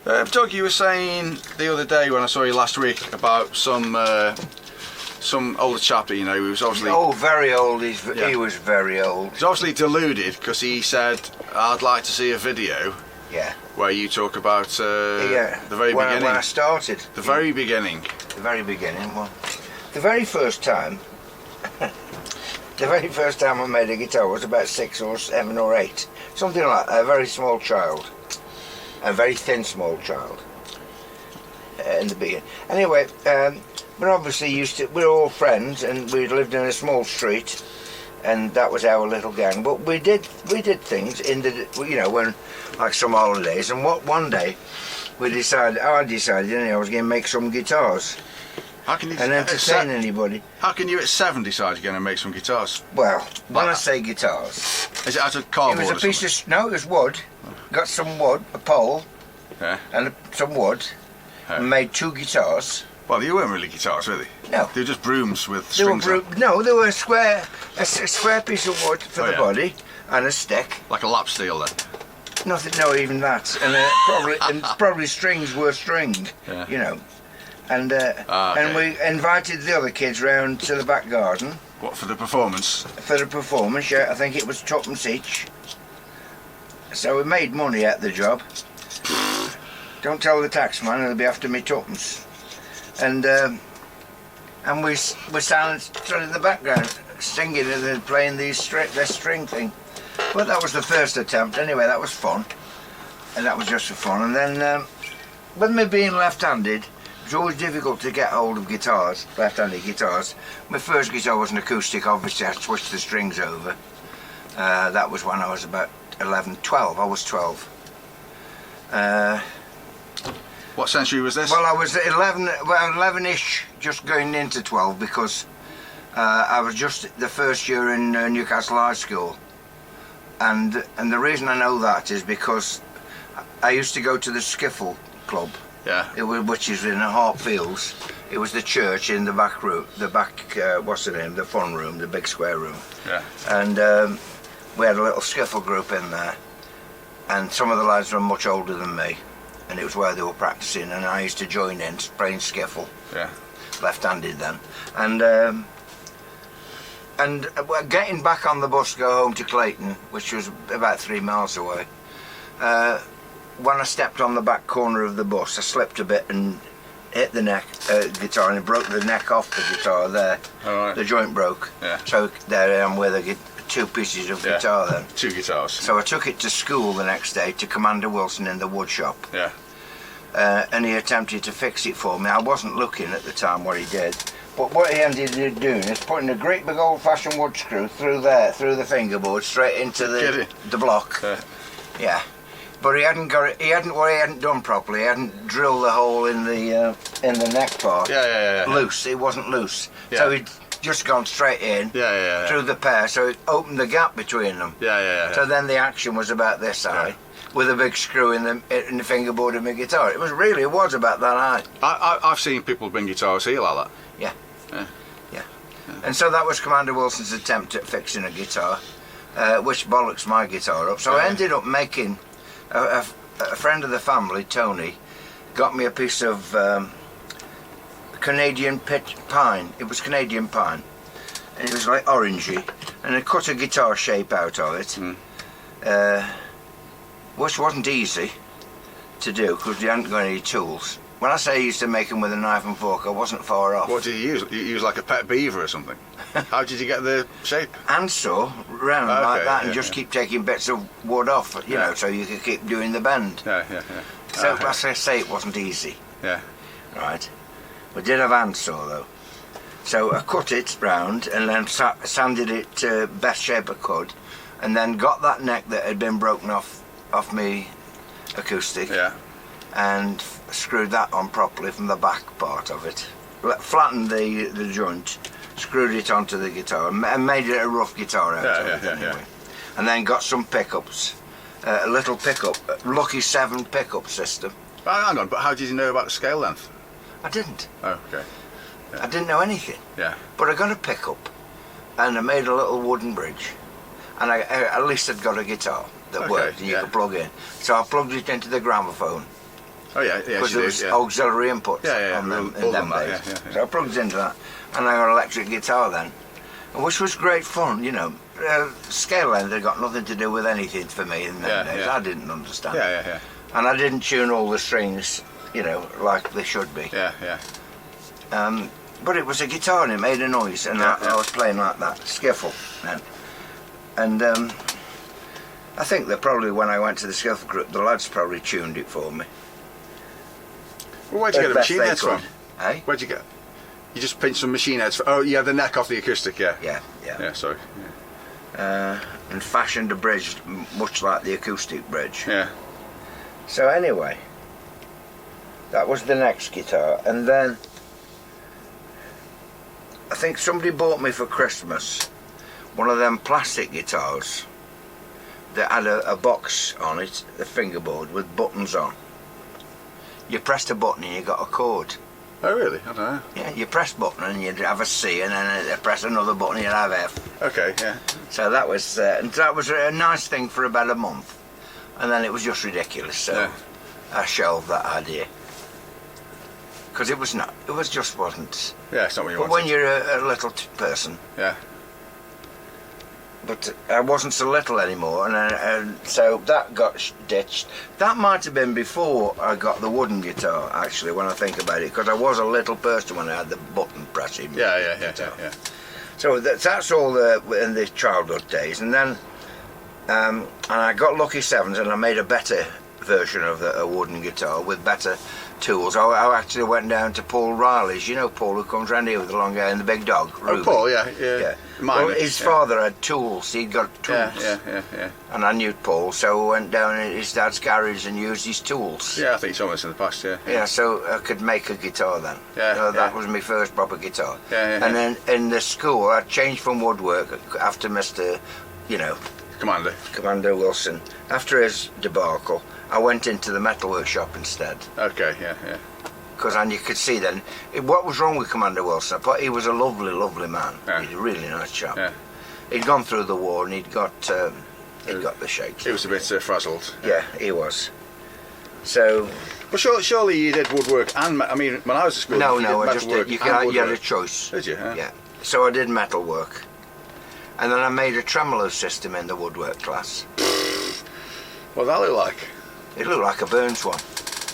Doug, you were saying the other day when I saw you last week about some older chap, you know, who was obviously... Oh, very old. He was very old. He's obviously deluded because he said, I'd like to see a video. Yeah. Where you talk about the very beginning. When I started. The very beginning. The very beginning. Well, the very first time... the very first time I made a guitar was about 6 or 7 or 8. Something like that. A very small child. A very thin small child. In the beginning. Anyway, we're obviously we're all friends, and we lived in a small street, and that was our little gang. But we did things in the, you know, when, like some holidays. And one day I decided, you know, I was going to make some guitars. How can you and entertain anybody? How can you at 7 decide you're going to make some guitars? Well, when I say guitars, is it out of cardboard? It was a piece of no, it was wood. Got some wood, a pole, and some wood. And made 2 guitars. Well, they weren't really guitars, were they? No. They were just brooms with strings on. No, they were a square piece of wood for the body and a stick. Like a lap steel then? Nothing, no, even that. And probably strings were stringed, you know. And and we invited the other kids round to the back garden. What, for the performance? For the performance, yeah. I think it was 2p each. So we made money at the job. Don't tell the taxman, he'll be after me 2p. And we stood in the background singing and playing this string thing. But that was the first attempt. Anyway, that was fun, and that was just for fun. And then, with me being left-handed, it was always difficult to get hold of guitars, left-handed guitars. My first guitar was an acoustic. Obviously, I switched the strings over. That was when I was about 12. I was 12. What century was this? Well, I was 11-ish, just going into 12, because I was just the first year in Newcastle High School, and the reason I know that is because I used to go to the skiffle club. Yeah. Which is in the Hartfields. It was the church in the back room, what's the name? The fun room, the big square room. Yeah. And we had a little skiffle group in there, and some of the lads were much older than me. And it was where they were practicing, and I used to join in playing skiffle. Yeah. Left-handed then, and getting back on the bus to go home to Clayton, which was about 3 miles away. When I stepped on the back corner of the bus, I slipped a bit and hit the guitar, and it broke the neck off the guitar there. All right. The joint broke. Yeah. So there I am with 2 pieces of guitar then. 2 guitars. So I took it to school the next day to Commander Wilson in the wood shop. Yeah. And he attempted to fix it for me. I wasn't looking at the time what he did. But what he ended up doing is putting a great big old-fashioned wood screw through the fingerboard, straight into the block. Yeah. But he hadn't got it. He hadn't done properly. He hadn't drilled the hole in the neck part. Yeah. Loose. It wasn't loose. Yeah. So he'd just gone straight in through the pair. So it opened the gap between them. Yeah. So then the action was about this high, with a big screw in the fingerboard of my guitar. It was about that high. I've seen people bring guitars here like that. Yeah. And so that was Commander Wilson's attempt at fixing a guitar, which bollocks my guitar up. So I ended up making. A friend of the family, Tony, got me a piece of Canadian pine. It was Canadian pine, and it was like orangey, and I cut a guitar shape out of it, which wasn't easy to do because you hadn't got any tools. When I say I used to make them with a knife and fork, I wasn't far off. What did you use? You use like a pet beaver or something? How did you get the shape? Handsaw round like that, and just keep taking bits of wood off, you know, so you could keep doing the bend. Yeah. So as I say, it wasn't easy. Yeah. Right. We did have handsaw though. So I cut it round and then sanded it to best shape I could, and then got that neck that had been broken off me acoustic. Yeah. And screwed that on properly from the back part of it. Flattened the joint, screwed it onto the guitar, and made it a rough guitar out of it anyway. And then got some pickups, a little pickup, Lucky 7 pickup system. Hang on, but how did you know about the scale length? I didn't. Oh, okay. Yeah. I didn't know anything. Yeah. But I got a pickup, and I made a little wooden bridge, and I at least I'd got a guitar that worked, and you could plug in. So I plugged it into the gramophone. Oh yeah, yeah. Because She there did, was yeah. auxiliary inputs Yeah, on them all in them that, days. yeah. So I plugged into that, and I got an electric guitar then, which was great fun. You know, scale length had got nothing to do with anything for me in them days. I didn't understand. Yeah. And I didn't tune all the strings, you know, like they should be. Yeah. But it was a guitar and it made a noise, and I was playing like that, skiffle then. And I think that probably when I went to the skiffle group, the lads probably tuned it for me. Well, where'd you get the Best machine they heads could. from? Eh? Where'd you get? You just pinched some machine heads. Oh, you had the neck off the acoustic, yeah. Yeah. Yeah, sorry. And fashioned a bridge much like the acoustic bridge. Yeah. So anyway, that was the next guitar, and then I think somebody bought me for Christmas one of them plastic guitars that had a box on it, the fingerboard with buttons on. You pressed a button and you got a chord. Oh really? I don't know. Yeah, you press button and you'd have a C, and then you press another button and you'd have F. Okay, yeah. So that was a nice thing for about a month, and then it was just ridiculous. So I shelved that idea because it just wasn't. Yeah, it's not what you But wanted. when you're a little person, Yeah. but I wasn't so little anymore, and so that got ditched. That might have been before I got the wooden guitar, actually, when I think about it, because I was a little person when I had the button pressing. Yeah. So that's all in the childhood days, and then and I got Lucky Sevens, and I made a better version of a wooden guitar with better tools. I actually went down to Paul Riley's. You know Paul, who comes round here with the long hair and the big dog. Oh, Ruby. Paul, yeah. Well, his father had tools. He'd got tools. Yeah. And I knew Paul, so I went down in his dad's garage and used his tools. Yeah, I think you told me this in the past, yeah. Yeah, so I could make a guitar then. That was my first proper guitar. And then in the school, I changed from woodwork after Mr. Commander Wilson. After his debacle, I went into the metalwork shop instead. Okay, yeah. And you could see then what was wrong with Commander Wilson. He was a lovely, lovely man. Yeah. He's a really nice chap. Yeah. He'd gone through the war and he'd got the shakes. He was a bit frazzled. Yeah, he was. So. Well, surely you did woodwork and when I was at school. No, I just did. You had a choice. Did you? Yeah. So I did metalwork, and then I made a tremolo system in the woodwork class. What did that look like? It looked like a Burns one.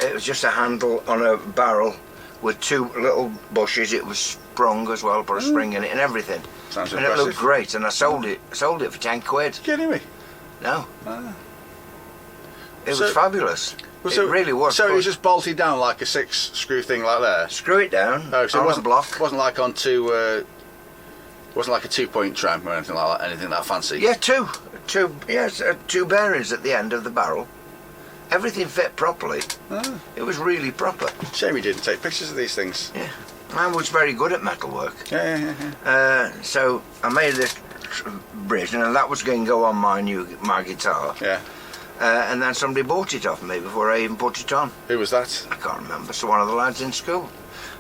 It was just a handle on a barrel with two little bushes. It was sprung as well, put a spring in it and everything. Sounds and impressive. It looked great, and I sold it for 10 quid. Kidding me? No. It So- was fabulous. It really was. So it was just bolted down like a 6-screw thing like that? Screw it down. Oh, so on it wasn't a block. Wasn't like on two. Wasn't like a 2-point tram or anything like that. Anything that fancy. Yeah, two. Yes, two bearings at the end of the barrel. Everything fit properly. Oh. It was really proper. Shame you didn't take pictures of these things. Yeah, I was very good at metalwork. Yeah. So I made this bridge, and that was going to go on my guitar. Yeah. And then somebody bought it off me before I even put it on. Who was that? I can't remember. So one of the lads in school.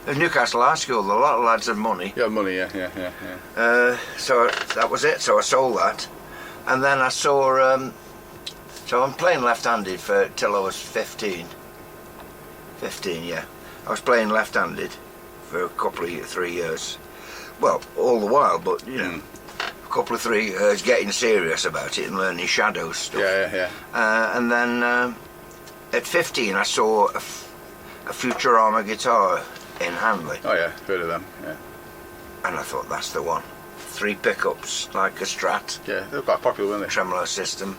At Newcastle High School, a lot of lads had money. Yeah, money. Yeah. So that was it. So I sold that, and then I saw. So I'm playing left-handed till I was 15. 15, yeah. I was playing left-handed for a couple of 3 years. Well, all the while, but a couple of 3 years getting serious about it and learning shadow stuff. Yeah. And then at 15 I saw a Futurama guitar in Hanley. Oh yeah, heard of them. Yeah. And I thought, that's the one. 3 pickups, like a Strat. Yeah, they were quite popular, weren't they? Tremolo system.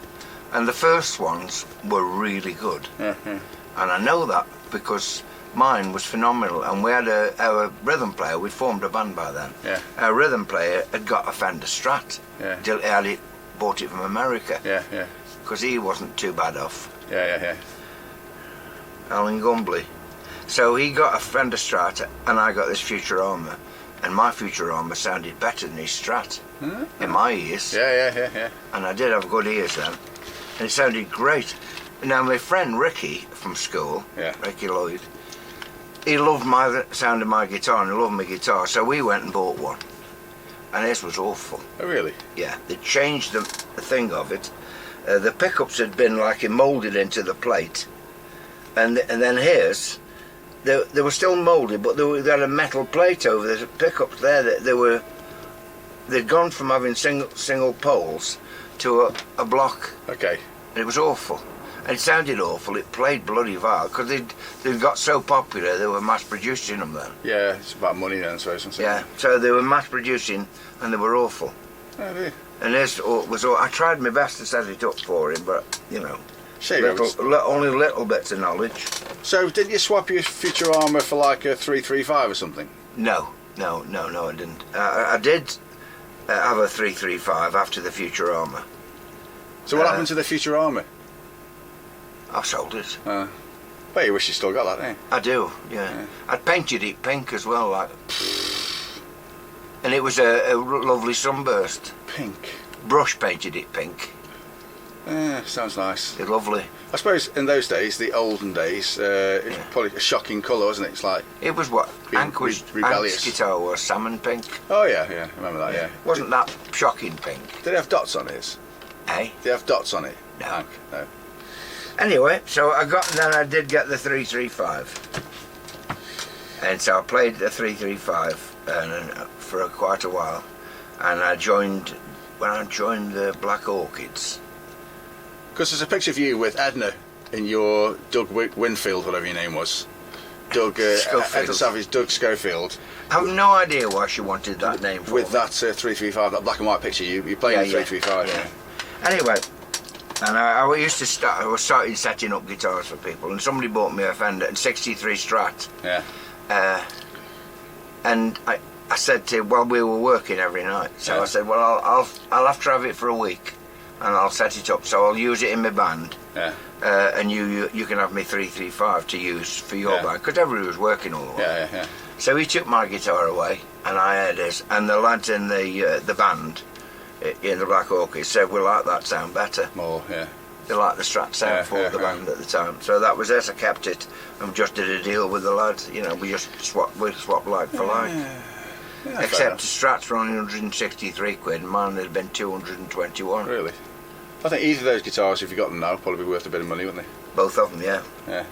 And the first ones were really good. Yeah. And I know that because mine was phenomenal, and we had our rhythm player. We'd formed a band by then. Yeah. Our rhythm player had got a Fender Strat. Yeah. He bought it from America. Yeah. Because he wasn't too bad off. Yeah. Alan Gumbly. So he got a Fender Strat, and I got this Futurama, and my Futurama sounded better than his Strat in my ears. Yeah. And I did have good ears then, and it sounded great. Now my friend Ricky from school, Ricky Lloyd, he loved my sound of my guitar and he loved my guitar, so we went and bought one, and this was awful. Oh really? Yeah, they changed the thing of it. The pickups had been like moulded into the plate, and then his, they were still moulded, but they had a metal plate over the pickups there that they'd gone from having single poles to a block. Okay. And it was awful. And it sounded awful. It played bloody vile because they'd got so popular. They were mass producing them then. Yeah, it's about money then, so something. Yeah, so they were mass producing and they were awful. Oh, dear. And this was all. I tried my best to set it up for him, but you know, only little bits of knowledge. So did you swap your Futurama for like a 335 or something? No, I didn't. I did have a 335 after the Futurama. So what happened to the Futurama? I sold it. Well, you wish you still got that, don't you? I do, yeah. I painted it pink as well, like, and it was a lovely sunburst. Pink. Brush painted it pink. Yeah, sounds nice. It's lovely. I suppose in those days, the olden days, it's probably a shocking colour, wasn't it? It's like it was what rebellious. Hank's guitar was salmon pink. Oh yeah, I remember that. Yeah. Wasn't that shocking pink? Did it have dots on it? Eh? Did it have dots on it? No. Hank? No. Anyway, so I did get the 335, and so I played the 335 for quite a while, and when I joined the Black Orchids. Because there's a picture of you with Edna in your Doug Winfield, whatever your name was. Doug Edna Savage, Doug Schofield. I have no idea why she wanted that name for with me. that 335, that black and white picture. You playing the 335. Yeah. Anyway. And I was starting setting up guitars for people, and somebody bought me a Fender 63 Strat. Yeah. And I said to him, well, we were working every night, so I said, well, I'll have to have it for a week, and I'll set it up, so I'll use it in my band. Yeah. And you can have me 335 to use for your band, because everybody was working all the while. Yeah. So he took my guitar away, and I had his, and the lads in the band in the Black Orchids said, we like that sound better. More, yeah. They liked the Strat sound for the band at the time. So that was it, I kept it and just did a deal with the lads. You know, we swapped like for like. Yeah, except the Strats were only 163 quid and mine had been 221. Really? I think either of those guitars, if you got them now, probably be worth a bit of money, wouldn't they? Both of them, yeah. Yeah.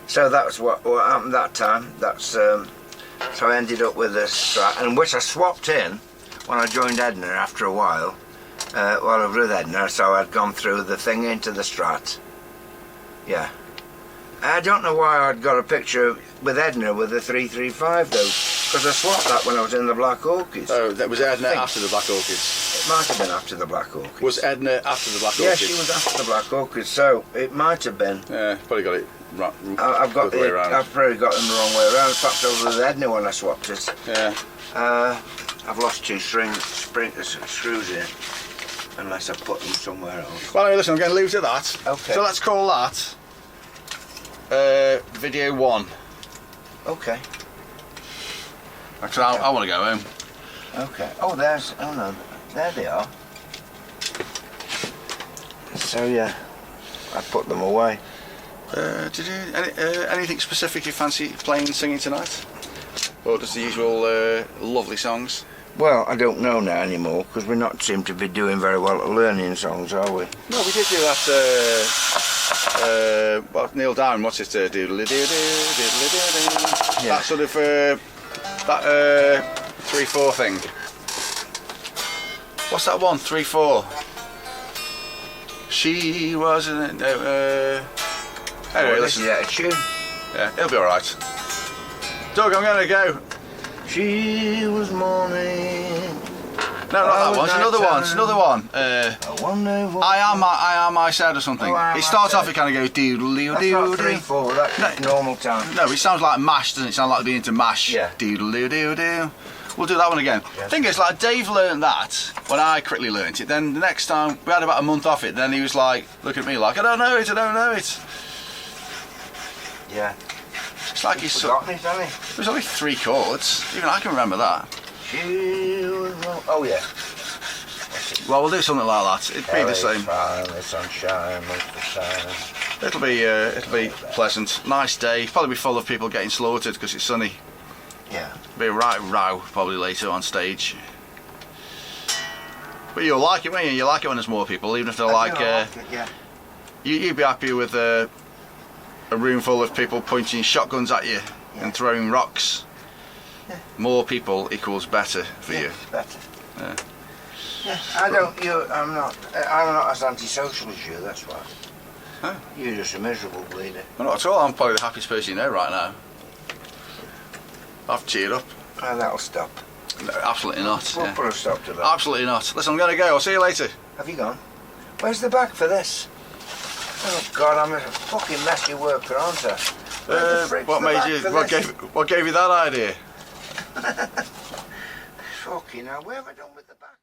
So that's what happened that time. That's so I ended up with a Strat, and which I swapped in when I joined Edna after a while. While I was with Edna, so I'd gone through the thing into the Strat. Yeah. I don't know why I'd got a picture with Edna with the 335 though, because I swapped that when I was in the Black Orchids. Oh, that was Edna after the Black Orchids? It might have been after the Black Orchids. Was Edna after the Black Orchids? Yeah, she was after the Black Orchids, so it might have been. Yeah, probably got it right. I've probably got them the wrong way around. Perhaps I was with Edna when I swapped it. Yeah. I've lost two screws here, unless I put them somewhere else. Well, listen, I'm going to leave it at that. Okay. So let's call that video 1. Okay. Actually, I want to go home. Okay. Oh, no, there they are. So yeah, I put them away. Did you anything specific you fancy playing and singing tonight? Or just the usual lovely songs? Well, I don't know now anymore because we not seem to be doing very well at learning songs, are we? No, we did do that. Neil Diamond, what's it? Doodly doo doodly doo. That sort of that 3/4 thing. What's that one? 3/4. She wasn't. Anyway, listen. Yeah, a tune. Yeah, it'll be all right. Doug, I'm gonna go. She was mourning. No, not that one. It's another one. It's another one. I am I said or something. It starts off. It kind of goes doodle That's doodle. not 3/4. That's normal time. No, it sounds like mash, doesn't it? It sounds like being into mash. Yeah. Doodle doo. We'll do that one again. Yeah. Thing is, like Dave learned that when I quickly learnt it. Then the next time we had about a month off it. Then he was like, looking at me like, I don't know it. Yeah. It's like he's forgotten it, hasn't he? It was only 3 chords. Even I can remember that. Oh yeah. Well, we'll do something like that. It'd be the same. The sunshine, It'll be pleasant. Nice day. Probably be full of people getting slaughtered because it's sunny. Yeah. Be a right row probably later on stage. But you'll like it, won't you? You like it when there's more people, even if they're like. Like it, yeah. You'd be happy with room full of people pointing shotguns at you and throwing rocks. More people equals better for you. Better. Yeah. Yeah, I'm not as antisocial as you, that's why. Huh? You're just a miserable bleeder. Well, not at all. I'm probably the happiest person you know right now. I've cheered up. Oh, that'll stop. No, absolutely not. We'll put a stop to that. Absolutely not. Listen, I'm going to go. I'll see you later. Have you gone? Where's the back for this? Oh God, I'm a fucking messy worker, aren't I? What gave you that idea? Fucking hell, where have I done with the back?